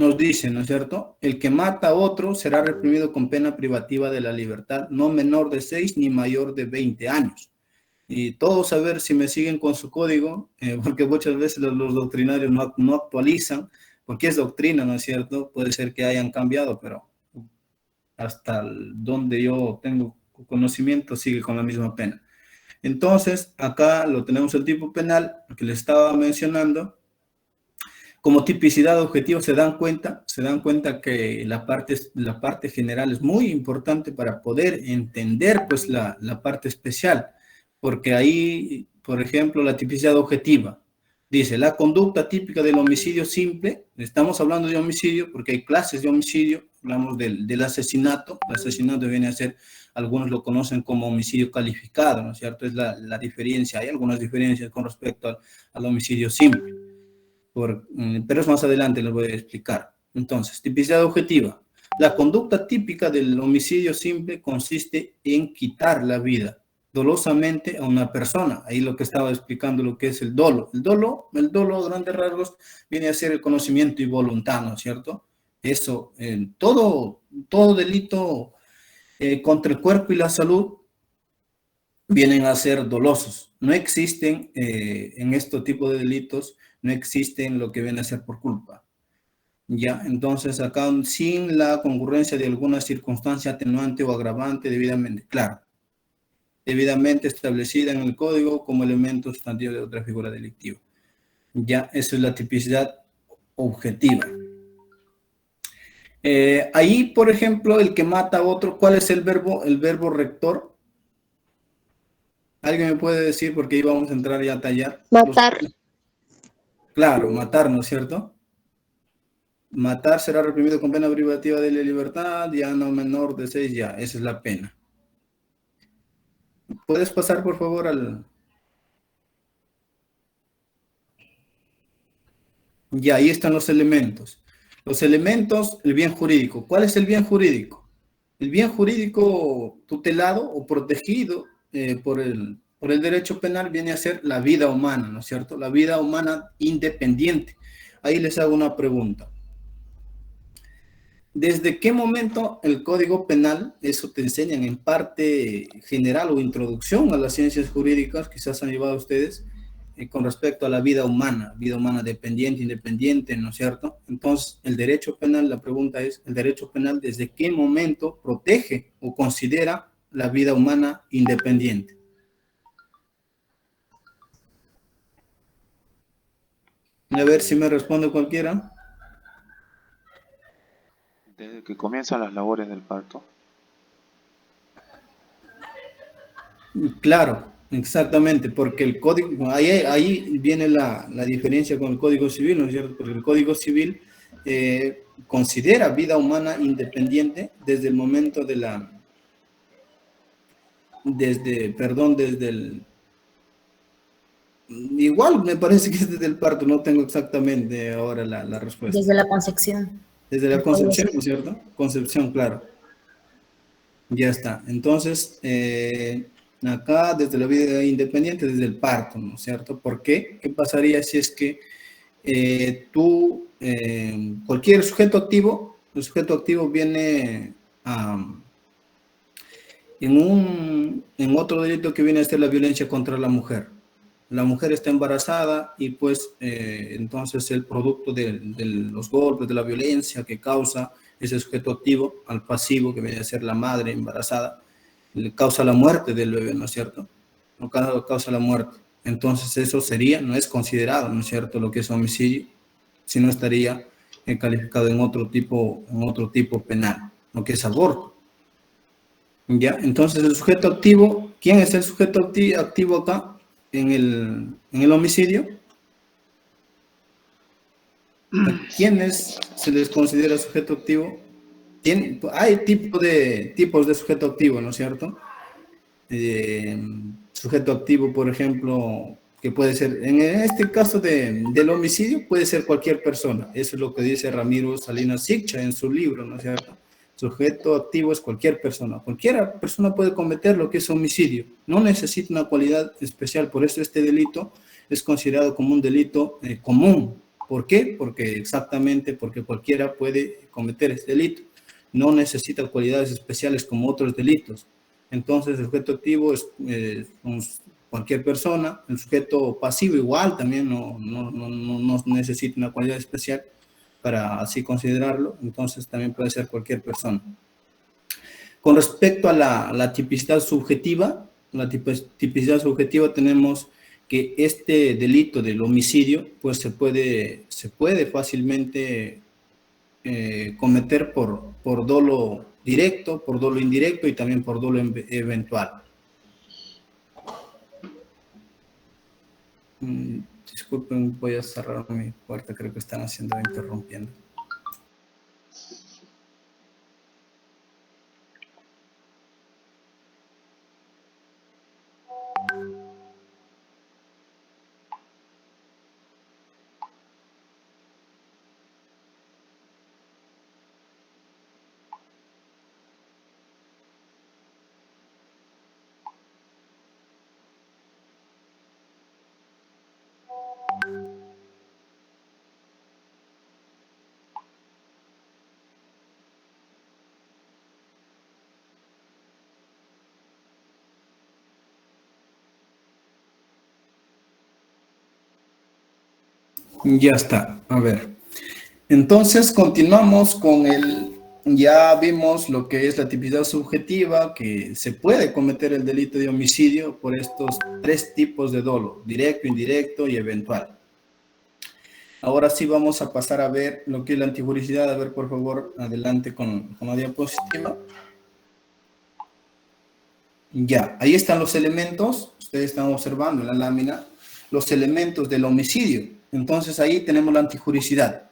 nos dice, ¿no es cierto? El que mata a otro será reprimido con pena privativa de la libertad, no menor de 6 ni mayor de 20 años. Y todos a ver si me siguen con su código, porque muchas veces los doctrinarios no actualizan, porque es doctrina, ¿no es cierto? Puede ser que hayan cambiado, pero hasta donde yo tengo conocimiento sigue con la misma pena. Entonces, acá lo tenemos el tipo penal que le estaba mencionando. Como tipicidad objetiva se dan cuenta que la parte general es muy importante para poder entender pues la parte especial, porque ahí, por ejemplo, la tipicidad objetiva dice, la conducta típica del homicidio simple, estamos hablando de homicidio porque hay clases de homicidio, hablamos del asesinato, el asesinato viene a ser, algunos lo conocen como homicidio calificado, ¿no es cierto? Es la diferencia, hay algunas diferencias con respecto al homicidio simple. Pero es más adelante, les voy a explicar. Entonces, tipicidad objetiva. La conducta típica del homicidio simple consiste en quitar la vida dolosamente a una persona. Ahí lo que estaba explicando lo que es el dolo. El dolo, a grandes rasgos, viene a ser el conocimiento y voluntad, ¿no es cierto? Eso, todo delito contra el cuerpo y la salud vienen a ser dolosos. No existen en este tipo de delitos, no existen lo que viene a ser por culpa. Ya, entonces acá sin la concurrencia de alguna circunstancia atenuante o agravante debidamente establecida en el código como elemento sustantivo de otra figura delictiva. Ya, eso es la tipicidad objetiva. Ahí, por ejemplo, el que mata a otro, ¿cuál es el verbo? El verbo rector. ¿Alguien me puede decir? Porque ahí vamos a entrar ya a tallar. Matar. Claro, matar, ¿no es cierto? Matar será reprimido con pena privativa de la libertad, ya no menor de 6, ya, esa es la pena. ¿Puedes pasar, por favor, Ya, ahí están los elementos. Los elementos, el bien jurídico. ¿Cuál es el bien jurídico? El bien jurídico tutelado o protegido por el derecho penal viene a ser la vida humana, ¿no es cierto? La vida humana independiente. Ahí les hago una pregunta. ¿Desde qué momento el Código Penal, eso te enseñan en parte general o introducción a las ciencias jurídicas, quizás han llevado ustedes, con respecto a la vida humana dependiente, independiente, ¿no es cierto? Entonces, el derecho penal, la pregunta es, ¿el derecho penal desde qué momento protege o considera la vida humana independiente? A ver si me responde cualquiera. Desde que comienzan las labores del parto. Claro, exactamente, porque el código, ahí viene la diferencia con el Código Civil, ¿no es cierto? Porque el Código Civil considera vida humana independiente desde el momento igual me parece que es desde el parto, no tengo exactamente ahora la respuesta. Desde la concepción. Desde la concepción, ¿no es cierto? Concepción, claro. Ya está. Entonces, acá desde la vida independiente, desde el parto, ¿no es cierto? ¿Por qué? ¿Qué pasaría si es que cualquier sujeto activo, el sujeto activo viene en otro delito que viene a ser la violencia contra la mujer? La mujer está embarazada y pues entonces el producto de los golpes, de la violencia que causa ese sujeto activo al pasivo, que viene a ser la madre embarazada, le causa la muerte del bebé, ¿no es cierto? No causa la muerte. Entonces eso no es considerado, ¿no es cierto?, lo que es homicidio, sino estaría calificado en otro tipo penal, lo que es aborto. ¿Ya? Entonces el sujeto activo, ¿quién es el sujeto activo acá en el homicidio? ¿A quiénes se les considera sujeto activo? Hay tipos de sujeto activo, ¿no es cierto? Sujeto activo, por ejemplo, que puede ser, en este caso del homicidio, puede ser cualquier persona. Eso es lo que dice Ramiro Salinas Siccha en su libro, ¿no es cierto? Sujeto activo es cualquier persona. Cualquier persona puede cometer lo que es homicidio. No necesita una cualidad especial. Por eso este delito es considerado como un delito común, ¿Por qué? Porque cualquiera puede cometer este delito. No necesita cualidades especiales como otros delitos. Entonces, el sujeto activo es cualquier persona. El sujeto pasivo igual también no necesita una cualidad especial para así considerarlo. Entonces, también puede ser cualquier persona. Con respecto a la tipicidad subjetiva, tenemos que este delito del homicidio, pues se puede fácilmente cometer por dolo directo, por dolo indirecto y también por dolo eventual. Disculpen, voy a cerrar mi puerta, creo que están interrumpiendo. Ya está, a ver. Entonces continuamos con ya vimos lo que es la tipicidad subjetiva, que se puede cometer el delito de homicidio por estos 3 tipos de dolo: directo, indirecto y eventual. Ahora sí vamos a pasar a ver lo que es la antijuricidad. A ver, por favor, adelante con la diapositiva. Ya, ahí están los elementos. Ustedes están observando en la lámina los elementos del homicidio. Entonces ahí tenemos la antijuricidad,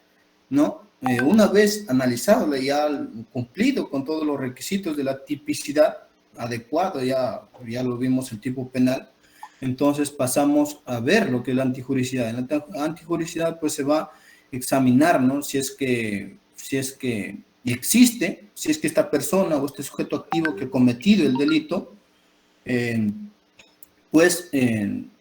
¿no? Una vez analizado, ya cumplido con todos los requisitos de la tipicidad adecuado, ya lo vimos el tipo penal, entonces pasamos a ver lo que es la antijuricidad. En la antijuricidad pues se va a examinar, ¿no? Si es que existe, si es que esta persona o este sujeto activo que ha cometido el delito,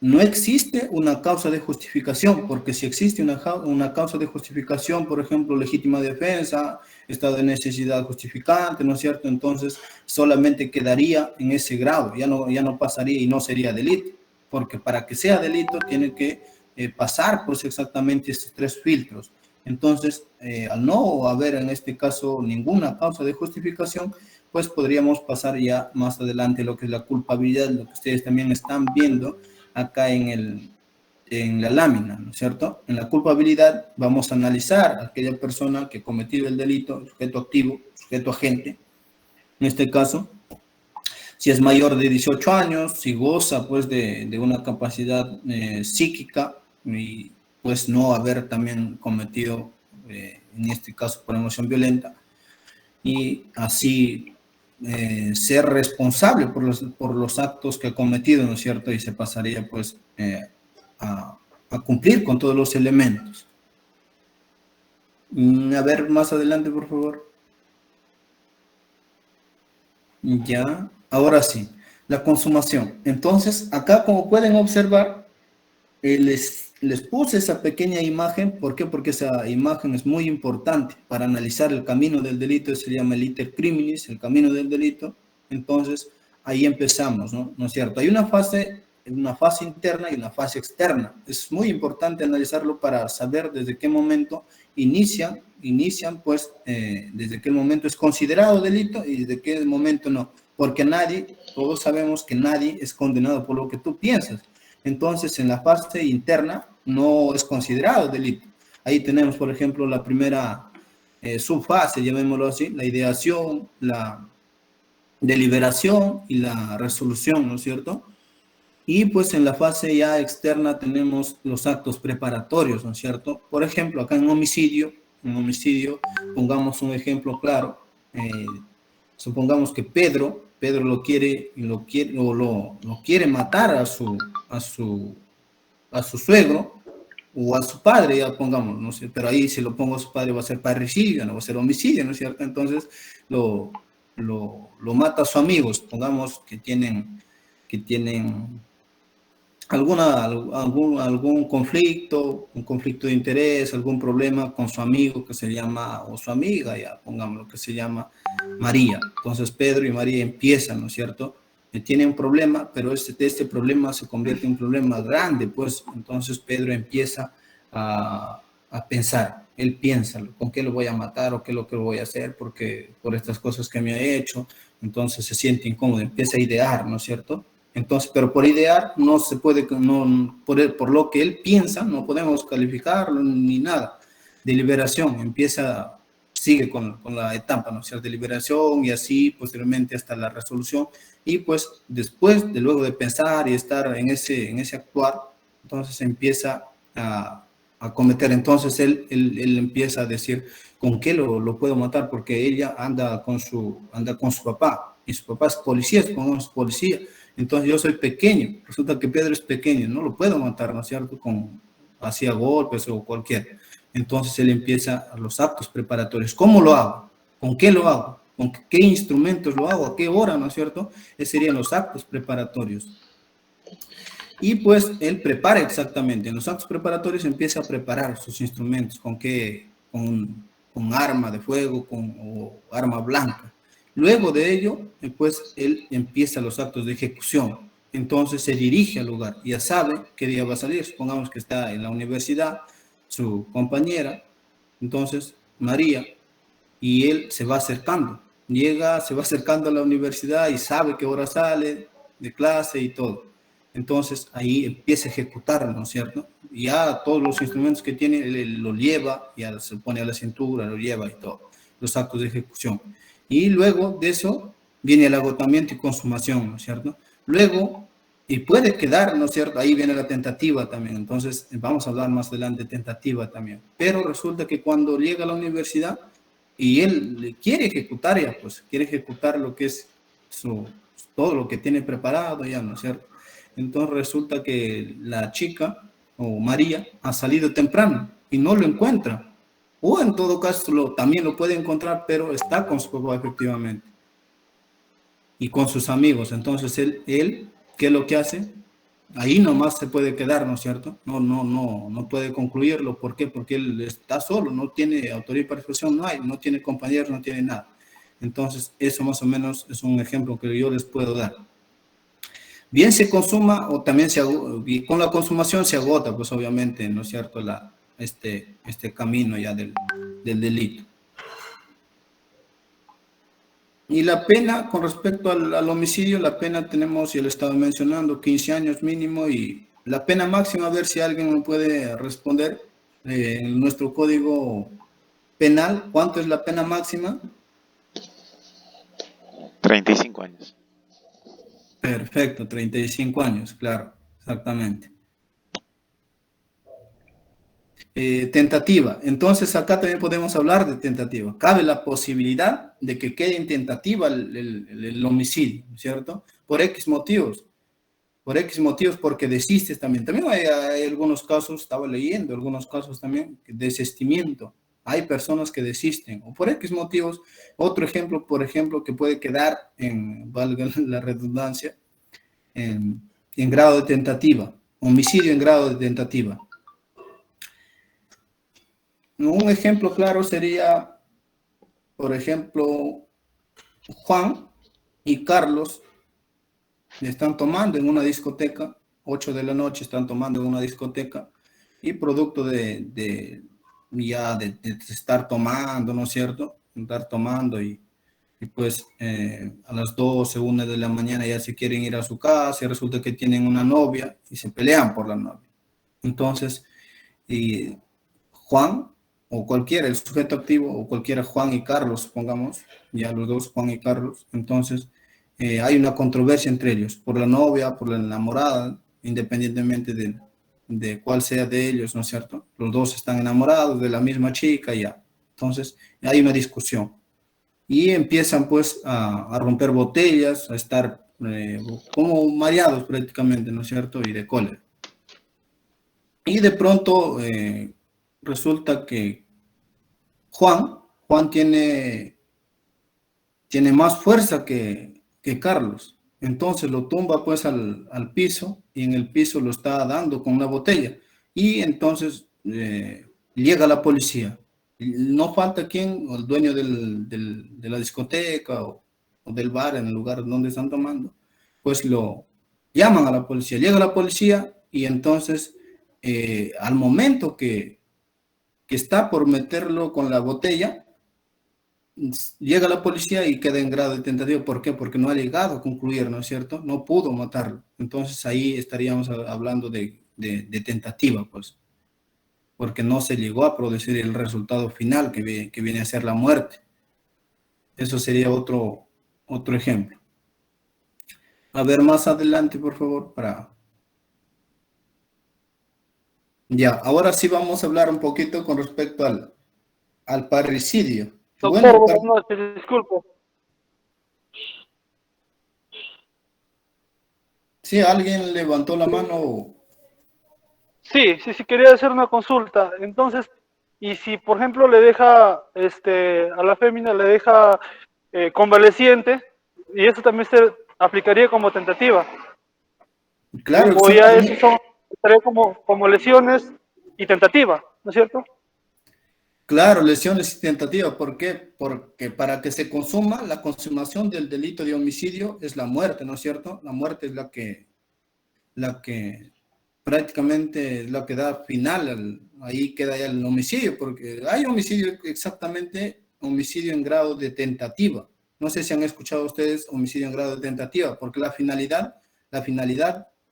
no existe una causa de justificación, porque si existe una causa de justificación, por ejemplo, legítima defensa, estado de necesidad justificante, ¿no es cierto? Entonces, solamente quedaría en ese grado, ya no pasaría y no sería delito, porque para que sea delito tiene que pasar por exactamente estos 3 filtros. Entonces, al no haber en este caso ninguna causa de justificación, pues podríamos pasar ya más adelante lo que es la culpabilidad, lo que ustedes también están viendo acá en la lámina, ¿no es cierto? En la culpabilidad vamos a analizar a aquella persona que ha cometido el delito, sujeto activo, sujeto agente, en este caso, si es mayor de 18 años, si goza pues de una capacidad psíquica y pues no haber también cometido, en este caso por emoción violenta, y así ser responsable por los actos que ha cometido, ¿no es cierto? Y se pasaría pues a cumplir con todos los elementos. A ver, más adelante, por favor. Ya, ahora sí, la consumación. Entonces, acá como pueden observar, les puse esa pequeña imagen. ¿Por qué? Porque esa imagen es muy importante para analizar el camino del delito. Se llama el iter criminis, el camino del delito. Entonces, ahí empezamos, ¿no? ¿No es cierto? Hay una fase interna y una fase externa. Es muy importante analizarlo para saber desde qué momento inician, pues, desde qué momento es considerado delito y desde qué momento no. Porque todos sabemos que nadie es condenado por lo que tú piensas. Entonces, en la fase interna no es considerado delito. Ahí tenemos, por ejemplo, la primera subfase, llamémoslo así, la ideación, la deliberación y la resolución, ¿no es cierto? Y pues en la fase ya externa tenemos los actos preparatorios, ¿no es cierto? Por ejemplo, acá en homicidio, pongamos un ejemplo claro. Supongamos que Pedro lo quiere matar a su suegro o a su padre, ya pongamos, no sé, pero ahí si lo pongo a su padre va a ser parricidio, no va a ser homicidio, ¿no es cierto? Entonces lo mata a sus amigos, pongamos que tienen algún conflicto, un conflicto de interés, algún problema con su amigo que se llama, o su amiga, ya pongámoslo, que se llama María. Entonces Pedro y María empiezan, ¿no es cierto? Tienen un problema, pero este problema se convierte en un problema grande, pues entonces Pedro empieza a pensar, él piensa, ¿con qué lo voy a matar o qué es lo que voy a hacer? Porque por estas cosas que me ha hecho, entonces se siente incómodo, empieza a idear, ¿no es cierto? Entonces, pero por idear no se puede, no, por lo que él piensa, no podemos calificarlo ni nada. Deliberación, sigue con la etapa, ¿no? O sea, deliberación y así posteriormente hasta la resolución. Y pues después de luego de pensar y estar en ese actuar, entonces empieza a cometer. Entonces él empieza a decir, ¿con qué lo puedo matar? Porque ella anda con su papá y su papá es policía, supongamos policía. Entonces yo soy pequeño, resulta que Pedro es pequeño, no lo puedo matar, ¿no es cierto? Hacía golpes o cualquier. Entonces él empieza los actos preparatorios. ¿Cómo lo hago? ¿Con qué lo hago? ¿Con qué instrumentos lo hago? ¿A qué hora, no es cierto? Esos serían los actos preparatorios. Y pues él prepara exactamente, en los actos preparatorios empieza a preparar sus instrumentos, con arma de fuego, o arma blanca. Luego de ello, pues él empieza los actos de ejecución. Entonces se dirige al lugar, ya sabe qué día va a salir. Supongamos que está en la universidad, su compañera, entonces María, y él se va acercando. Se va acercando a la universidad y sabe qué hora sale de clase y todo. Entonces ahí empieza a ejecutar, ¿no es cierto? Y ya todos los instrumentos que tiene, él lo lleva, ya se pone a la cintura, lo lleva y todo, los actos de ejecución. Y luego de eso viene el agotamiento y consumación, ¿no es cierto? Luego, y puede quedar, ¿no es cierto? Ahí viene la tentativa también, entonces vamos a hablar más adelante de tentativa también. Pero resulta que cuando llega a la universidad y él quiere ejecutar ya, pues quiere ejecutar lo que es todo lo que tiene preparado ya, ¿no es cierto? Entonces resulta que la chica, o María, ha salido temprano y no lo encuentra. O en todo caso también lo puede encontrar, pero está con su papá efectivamente. Y con sus amigos. Entonces él, ¿qué es lo que hace? Ahí nomás se puede quedar, ¿no es cierto? No puede concluirlo. ¿Por qué? Porque él está solo, no tiene autoridad y participación, no tiene compañeros, no tiene nada. Entonces, eso más o menos es un ejemplo que yo les puedo dar. Bien se consuma o también y con la consumación se agota, pues obviamente, ¿no es cierto? Este camino ya del delito. Y la pena, con respecto al homicidio, la pena tenemos, y lo estaba mencionando, 15 años mínimo, y la pena máxima, a ver si alguien me puede responder, en nuestro código penal, ¿cuánto es la pena máxima? 35 años. Perfecto, 35 años, claro, exactamente. Tentativa. Entonces acá también podemos hablar de tentativa. Cabe la posibilidad de que quede en tentativa el homicidio, ¿cierto? Por X motivos. Por X motivos, porque desistes también. También hay algunos casos, estaba leyendo algunos casos también, desistimiento. Hay personas que desisten, o por X motivos. Otro ejemplo, por ejemplo, que puede quedar valga la redundancia, en grado de tentativa. Homicidio en grado de tentativa. Un ejemplo claro sería, por ejemplo, Juan y Carlos están tomando en una discoteca, 8 de la noche están tomando en una discoteca, y producto de estar tomando, ¿no es cierto? Estar tomando y pues a las 12, 1 de la mañana ya se quieren ir a su casa y resulta que tienen una novia y se pelean por la novia. Entonces, Juan o cualquiera, el sujeto activo o cualquiera, Juan y Carlos, pongamos, ya los dos, Juan y Carlos, entonces hay una controversia entre ellos, por la novia, por la enamorada, independientemente de cuál sea de ellos, ¿no es cierto? Los dos están enamorados de la misma chica, ya. Entonces hay una discusión y empiezan pues a romper botellas, a estar como mareados prácticamente, ¿no es cierto? Y de cólera. Y de pronto resulta que Juan tiene más fuerza que Carlos. Entonces lo tumba pues al piso y en el piso lo está dando con una botella. Y entonces llega la policía. No falta quien, o el dueño de la discoteca o del bar en el lugar donde están tomando, pues lo llaman a la policía. Llega la policía y entonces al momento que está por meterlo con la botella, llega la policía y queda en grado de tentativa. ¿Por qué? Porque no ha llegado a concluir, ¿no es cierto? No pudo matarlo. Entonces ahí estaríamos hablando de tentativa, pues, porque no se llegó a producir el resultado final que viene a ser la muerte. Eso sería otro ejemplo. A ver, más adelante, por favor, para... Ya, ahora sí vamos a hablar un poquito con respecto al parricidio. Y bueno, Doctor, buenas noches, disculpe. si alguien levantó la mano. Sí, quería hacer una consulta. Entonces, y si por ejemplo le deja, a la fémina le deja convaleciente, y eso también se aplicaría como tentativa. Claro, O ya eso exactamente. estaría como lesiones y tentativa, ¿no es cierto? Claro, lesiones tentativas. ¿Por qué? Porque para que se consuma, la consumación del delito de homicidio es la muerte, ¿no es cierto? La muerte es la que prácticamente es la que da final, ahí queda ya el homicidio, porque hay homicidio exactamente, homicidio en grado de tentativa. No sé si han escuchado ustedes homicidio en grado de tentativa, porque la finalidad,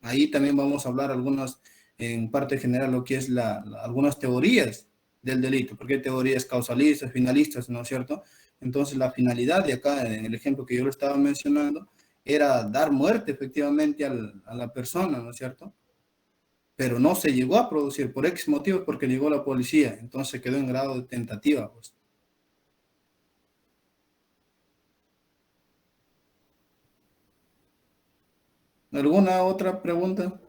ahí también vamos a hablar algunas, en parte general, lo que es algunas teorías del delito, porque hay teorías causalistas, finalistas, ¿no es cierto? Entonces la finalidad de acá, en el ejemplo que yo lo estaba mencionando, era dar muerte efectivamente a la persona, ¿no es cierto? Pero no se llegó a producir por X motivos porque llegó la policía, entonces quedó en grado de tentativa, pues. ¿Alguna otra pregunta?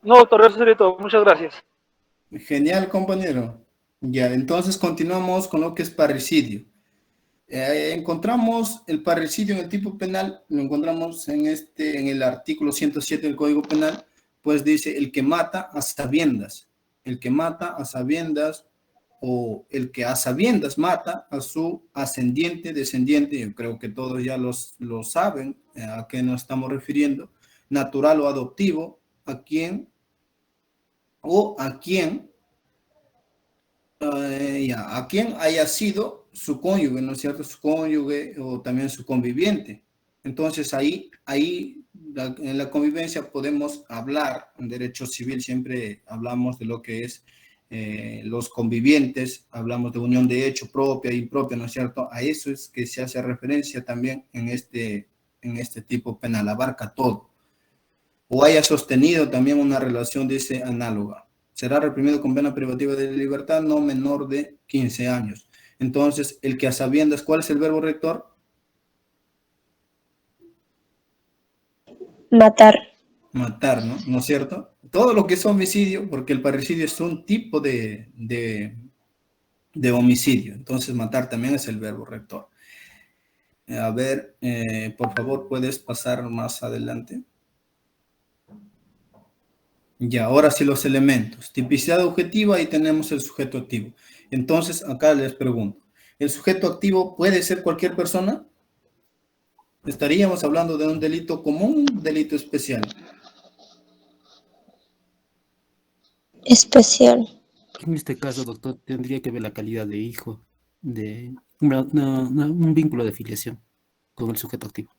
No, doctor, eso sería todo. Muchas gracias. Genial, compañero. Ya, entonces continuamos con lo que es parricidio. Encontramos el parricidio en el tipo penal, lo encontramos en el artículo 107 del Código Penal, pues dice el que mata a sabiendas, el que mata a sabiendas o el que a sabiendas mata a su ascendiente, descendiente, yo creo que todos ya lo saben a qué nos estamos refiriendo, natural o adoptivo, a quien a quien haya sido su cónyuge, ¿no es cierto? Su cónyuge o también su conviviente. Entonces ahí en la convivencia podemos hablar, en derecho civil siempre hablamos de lo que es los convivientes, hablamos de unión de hecho propia e impropia, ¿no es cierto? A eso es que se hace referencia también en este tipo penal, abarca todo. O haya sostenido también una relación, dice, análoga. Será reprimido con pena privativa de libertad no menor de 15 años. Entonces, el que a sabiendas, ¿cuál es el verbo rector? Matar. Matar, ¿no? ¿No es cierto? Todo lo que es homicidio, porque el parricidio es un tipo de homicidio. Entonces, matar también es el verbo rector. A ver, por favor, ¿puedes pasar más adelante? Ya, ahora sí los elementos. Tipicidad objetiva y tenemos el sujeto activo. Entonces, acá les pregunto, ¿el sujeto activo puede ser cualquier persona? Estaríamos hablando de un delito común, un delito especial. Especial. En este caso, doctor, tendría que ver la calidad de hijo, de un vínculo de filiación con el sujeto activo.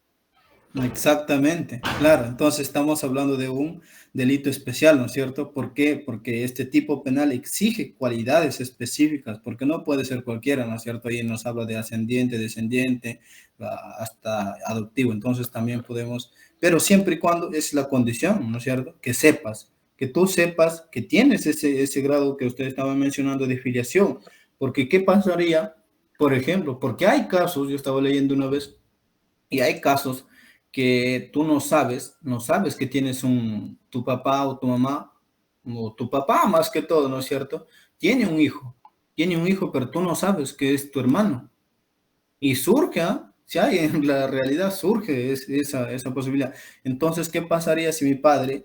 Exactamente, claro. Entonces estamos hablando de un delito especial, ¿no es cierto? ¿Por qué? Porque este tipo penal exige cualidades específicas, porque no puede ser cualquiera, ¿no es cierto? Ahí nos habla de ascendiente, descendiente, hasta adoptivo. Entonces también podemos, pero siempre y cuando es la condición, ¿no es cierto? Que tú sepas que tienes ese grado que usted estaba mencionando de filiación. Porque ¿qué pasaría? Por ejemplo, porque hay casos, yo estaba leyendo una vez, y hay casos que tú no sabes que tienes tu papá o tu mamá o tu papá más que todo, ¿no es cierto? Tiene un hijo, pero tú no sabes que es tu hermano. Y surge, ¿ah? Si hay en la realidad surge esa posibilidad. Entonces, ¿qué pasaría si mi padre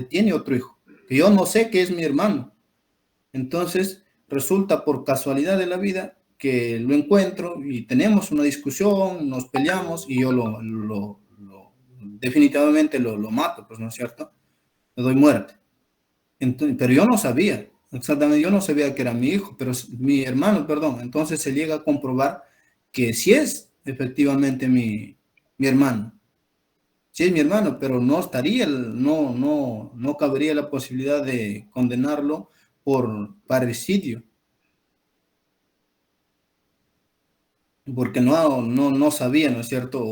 tiene otro hijo? Que yo no sé que es mi hermano. Entonces, resulta por casualidad de la vida que lo encuentro y tenemos una discusión, nos peleamos y yo definitivamente lo mato, pues, ¿no es cierto? Le doy muerte. Entonces, pero yo no sabía, exactamente, yo no sabía que era mi hijo, pero mi hermano, perdón. Entonces se llega a comprobar que sí es efectivamente mi hermano. Sí es mi hermano, pero no estaría, no cabería la posibilidad de condenarlo por parricidio, porque no sabía, ¿no es cierto?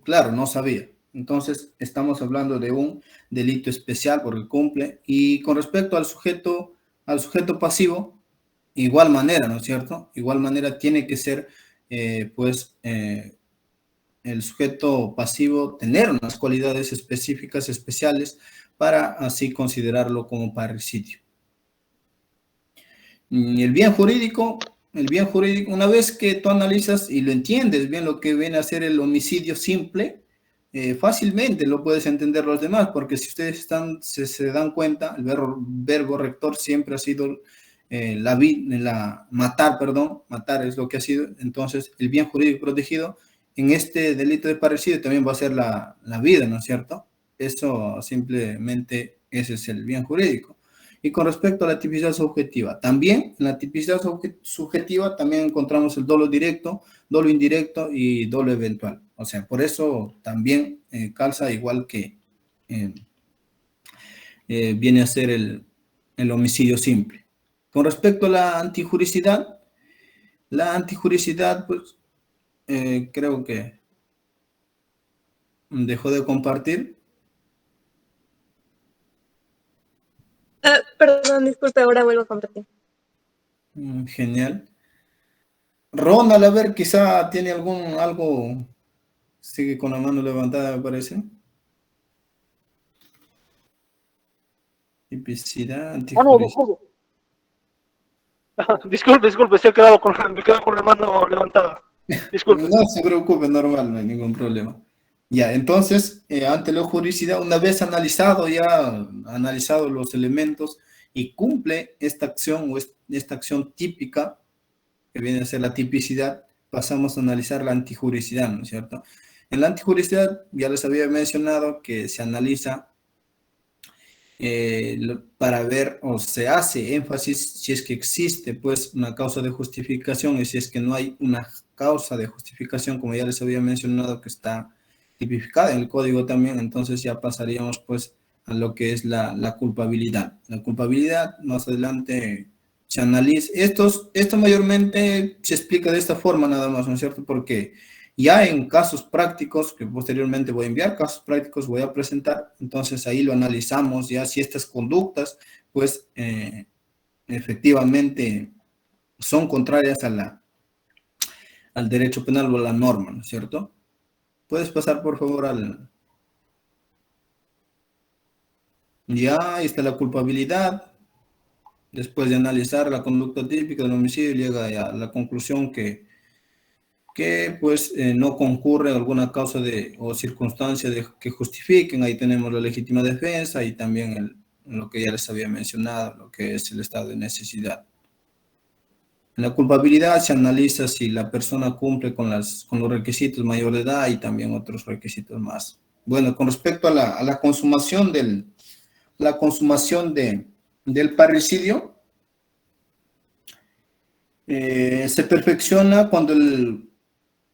Claro, no sabía. Entonces, estamos hablando de un delito especial porque cumple. Y con respecto al sujeto pasivo, igual manera, ¿no es cierto? Igual manera tiene que ser, el sujeto pasivo tener unas cualidades específicas, especiales, para así considerarlo como parricidio. El bien jurídico, una vez que tú analizas y lo entiendes bien lo que viene a ser el homicidio simple, fácilmente lo puedes entender los demás, porque si ustedes se dan cuenta, el verbo rector siempre ha sido matar es lo que ha sido. Entonces, el bien jurídico protegido en este delito de parricidio también va a ser la vida, ¿no es cierto? Eso simplemente, ese es el bien jurídico. Y con respecto a la tipicidad subjetiva, también en la tipicidad subjetiva también encontramos el dolo directo, dolo indirecto y dolo eventual. O sea, por eso también calza igual que viene a ser el homicidio simple. Con respecto a la antijuricidad, pues creo que dejó de compartir. Perdón, disculpe, ahora vuelvo a compartir. Genial. Ronald, a ver, quizá tiene algo, sigue con la mano levantada, me parece. Tipicidad, antijuricidad. Disculpe, me quedo con la mano levantada. Disculpe. No se preocupe, normal, no hay ningún problema. Ya, entonces, ante la juridicidad, una vez analizado los elementos y cumple esta acción o esta acción típica, que viene a ser la tipicidad, pasamos a analizar la antijuridicidad, ¿no es cierto? En la antijuridicidad, ya les había mencionado que se analiza para ver, o se hace énfasis si es que existe pues una causa de justificación, y si es que no hay una causa de justificación, como ya les había mencionado, que está tipificada en el código también. Entonces ya pasaríamos pues a lo que es la culpabilidad. La culpabilidad, más adelante se analiza. Esto mayormente se explica de esta forma nada más, ¿no es cierto? Porque ya en casos prácticos, que posteriormente voy a enviar, casos prácticos voy a presentar, entonces ahí lo analizamos ya si estas conductas, pues, efectivamente son contrarias al derecho penal o a la norma, ¿no es cierto? ¿Puedes pasar, por favor, Ya, ahí está la culpabilidad. Después de analizar la conducta típica del homicidio, llega a la conclusión que pues no concurre alguna causa o circunstancia que justifiquen. Ahí tenemos la legítima defensa y también lo que ya les había mencionado, lo que es el estado de necesidad. En la culpabilidad se analiza si la persona cumple con los requisitos mayor de edad y también otros requisitos más. Bueno, con respecto a la consumación del parricidio, se perfecciona cuando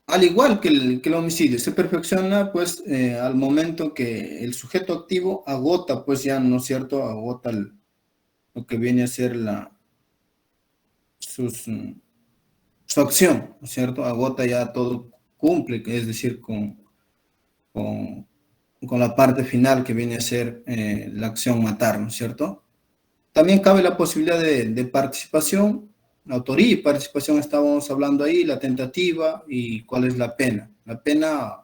al igual que el homicidio, se perfecciona pues al momento que el sujeto activo agota, pues ya, ¿no es cierto?, agota lo que viene a ser su acción, ¿no es cierto?, agota ya todo, cumple, es decir, con la parte final que viene a ser la acción matar, ¿no es cierto? También cabe la posibilidad de participación. La autoría y participación estábamos hablando ahí, la tentativa y cuál es la pena. La pena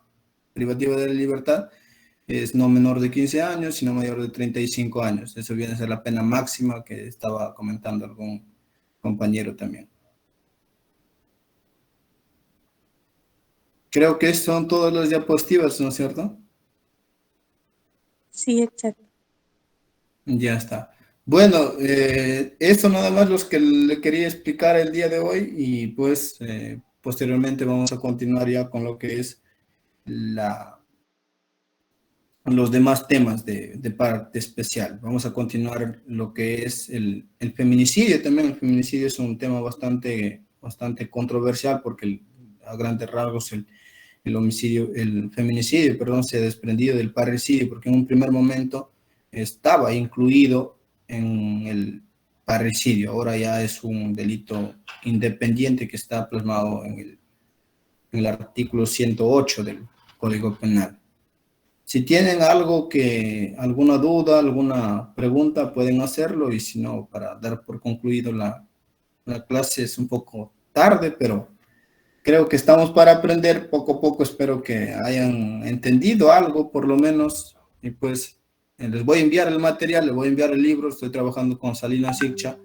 privativa de la libertad es no menor de 15 años, sino mayor de 35 años. Eso viene a ser la pena máxima que estaba comentando algún compañero también. Creo que son todas las diapositivas, ¿no es cierto? Sí, exacto. Ya está. Bueno, eso nada más los que le quería explicar el día de hoy y pues posteriormente vamos a continuar ya con lo que es los demás temas de parte especial. Vamos a continuar lo que es el feminicidio también. El feminicidio es un tema bastante controversial porque a grandes rasgos el feminicidio, perdón, se ha desprendido del parricidio porque en un primer momento estaba incluido en el parricidio. Ahora ya es un delito independiente que está plasmado en el artículo 108 del Código Penal. Si tienen alguna duda, alguna pregunta, pueden hacerlo, y si no, para dar por concluido la clase es un poco tarde, pero creo que estamos para aprender poco a poco. Espero que hayan entendido algo, por lo menos, y pues les voy a enviar el material, les voy a enviar el libro. Estoy trabajando con Salinas Siccha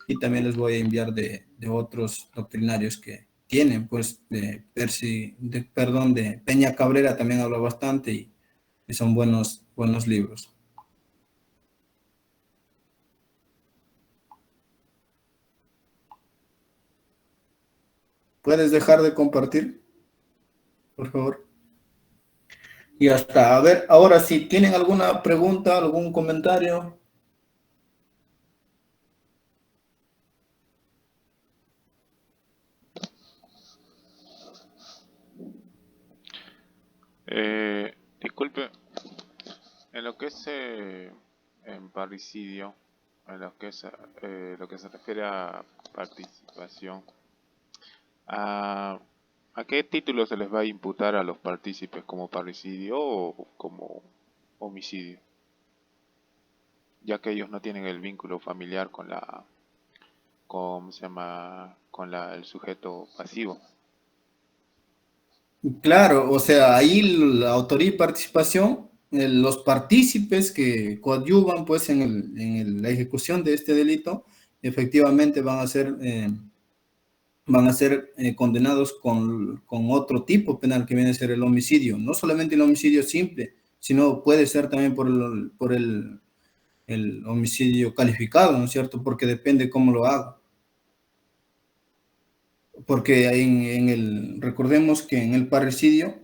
y también les voy a enviar de otros doctrinarios que tienen, pues, de Peña Cabrera también habla bastante y son buenos libros. ¿Puedes dejar de compartir, por favor? Y hasta, a ver, ahora si tienen alguna pregunta, algún comentario. Disculpe, en lo que es en parricidio, en lo que se refiere a participación, ¿a qué título se les va a imputar a los partícipes? ¿Como parricidio o como homicidio? Ya que ellos no tienen el vínculo familiar con ¿cómo se llama? El sujeto pasivo. Claro, o sea, ahí la autoría y participación, los partícipes que coadyuvan pues en la ejecución de este delito, efectivamente van a ser condenados con otro tipo penal que viene a ser el homicidio. No solamente el homicidio simple, sino puede ser también por el homicidio calificado, ¿no es cierto? Porque depende cómo lo haga. Porque recordemos que en el parricidio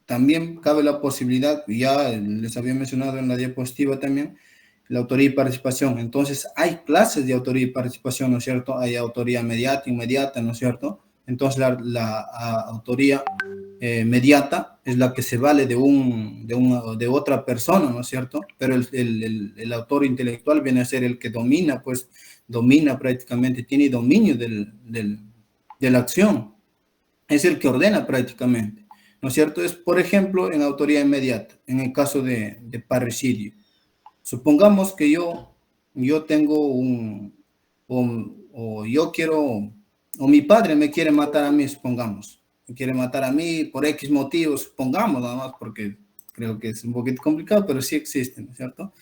también cabe la posibilidad, ya les había mencionado en la diapositiva también, la autoría y participación. Entonces, hay clases de autoría y participación, ¿no es cierto? Hay autoría inmediata, ¿no es cierto? Entonces, la autoría mediata es la que se vale de otra persona, ¿no es cierto? Pero el autor intelectual viene a ser el que domina prácticamente, tiene dominio de la acción. Es el que ordena prácticamente, ¿no es cierto? Es, por ejemplo, en autoría inmediata, en el caso de parricidio. Supongamos que yo tengo o yo quiero, o mi padre me quiere matar a mí, supongamos. Me quiere matar a mí por X motivos, supongamos nada más, porque creo que es un poquito complicado, pero sí existe, ¿no es cierto?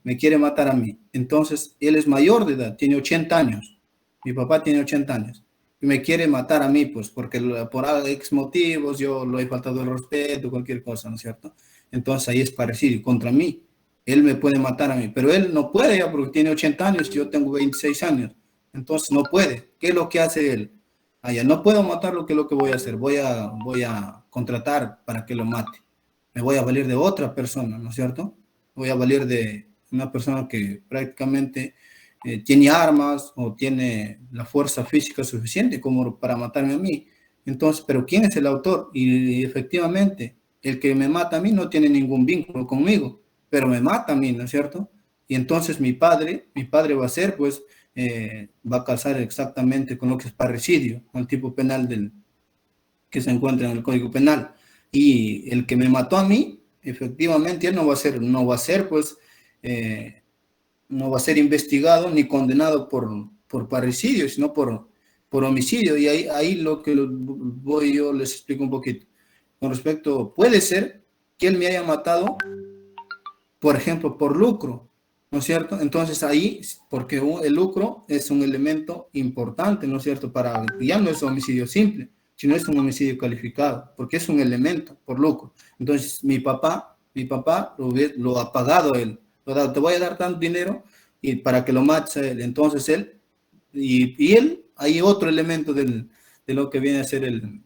Me quiere matar a mí. Entonces, él es mayor de edad, tiene 80 años. Mi papá tiene 80 años. Y me quiere matar a mí, pues, porque por X motivos yo lo he faltado el respeto, cualquier cosa, ¿no es cierto? Entonces, ahí es parecido, contra mí. Él me puede matar a mí, pero él no puede ya porque tiene 80 años y yo tengo 26 años. Entonces no puede. ¿Qué es lo que hace él? Ya no puedo matarlo, ¿qué es lo que voy a hacer? Voy a contratar para que lo mate. Me voy a valer de otra persona, ¿no es cierto? Voy a valer de una persona que prácticamente tiene armas o tiene la fuerza física suficiente como para matarme a mí. Entonces, ¿pero quién es el autor? Y efectivamente, el que me mata a mí no tiene ningún vínculo conmigo, pero me mata a mí, ¿no es cierto? Y entonces mi padre va a ser, pues, va a calzar exactamente con lo que es parricidio, con el tipo penal que se encuentra en el Código Penal. Y el que me mató a mí, efectivamente, él no va a ser, pues, no va a ser investigado ni condenado por parricidio, sino por homicidio. Y ahí lo que yo les explico un poquito. Con respecto, puede ser que él me haya matado, por ejemplo, por lucro, ¿no es cierto? Entonces ahí, porque el lucro es un elemento importante, ¿no es cierto? Ya no es homicidio simple, sino es un homicidio calificado, porque es un elemento por lucro. Entonces mi papá lo ha pagado él, te voy a dar tanto dinero y para que lo mates a él. Entonces él, y él, hay otro elemento de lo que viene a ser el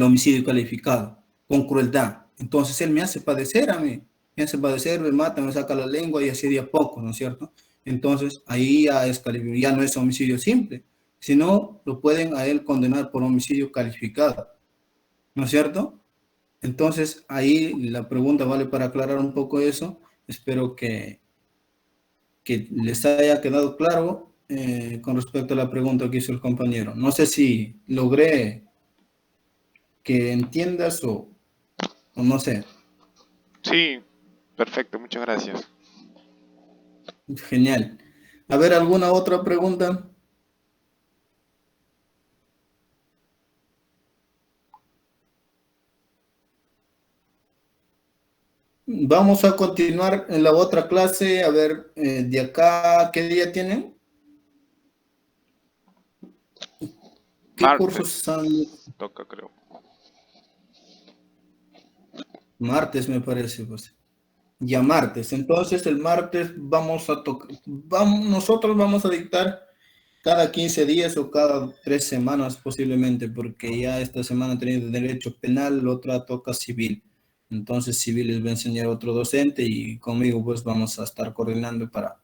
homicidio calificado, con crueldad. Entonces él me hace padecer a mí, me mata, me saca la lengua y así de a poco, ¿no es cierto? Entonces ahí ya no es homicidio simple, sino lo pueden a él condenar por homicidio calificado, ¿no es cierto? Entonces ahí la pregunta vale para aclarar un poco eso. Espero que les haya quedado claro con respecto a la pregunta que hizo el compañero. No sé si logré que entiendas o no sé. Sí, perfecto, muchas gracias. Genial. A ver, ¿alguna otra pregunta? Vamos a continuar en la otra clase. A ver, de acá, ¿qué día tienen? ¿Qué Martes. cursos están? Toca, creo. Martes, me parece, pues. Ya martes. Entonces, el martes nosotros vamos a dictar cada 15 días o cada 3 semanas posiblemente, porque ya esta semana teniendo derecho penal, la otra toca civil. Entonces, civil les va a enseñar otro docente y conmigo pues vamos a estar coordinando para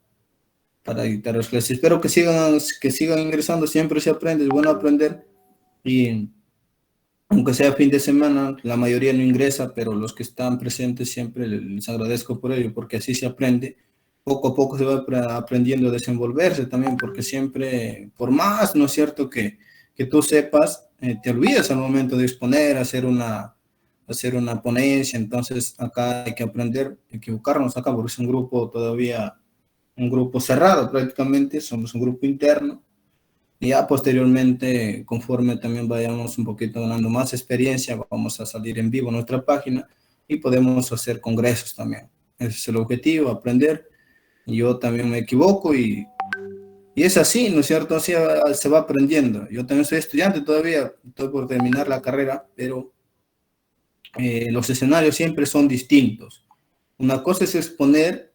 dictar las clases. Espero que sigan ingresando, siempre se aprende, es bueno aprender y aunque sea fin de semana, la mayoría no ingresa, pero los que están presentes siempre les agradezco por ello, porque así se aprende. Poco a poco se va aprendiendo a desenvolverse también, porque siempre, por más, ¿no es cierto?, que tú sepas, te olvidas al momento de exponer, hacer una ponencia. Entonces acá hay que aprender, equivocarnos acá, porque es un grupo todavía, un grupo cerrado prácticamente, somos un grupo interno. Y ya posteriormente, conforme también vayamos un poquito ganando más experiencia, vamos a salir en vivo en nuestra página y podemos hacer congresos también. Ese es el objetivo, aprender. Yo también me equivoco y es así, ¿no es cierto? Así se va aprendiendo. Yo también soy estudiante todavía, estoy por terminar la carrera, pero los escenarios siempre son distintos. Una cosa es exponer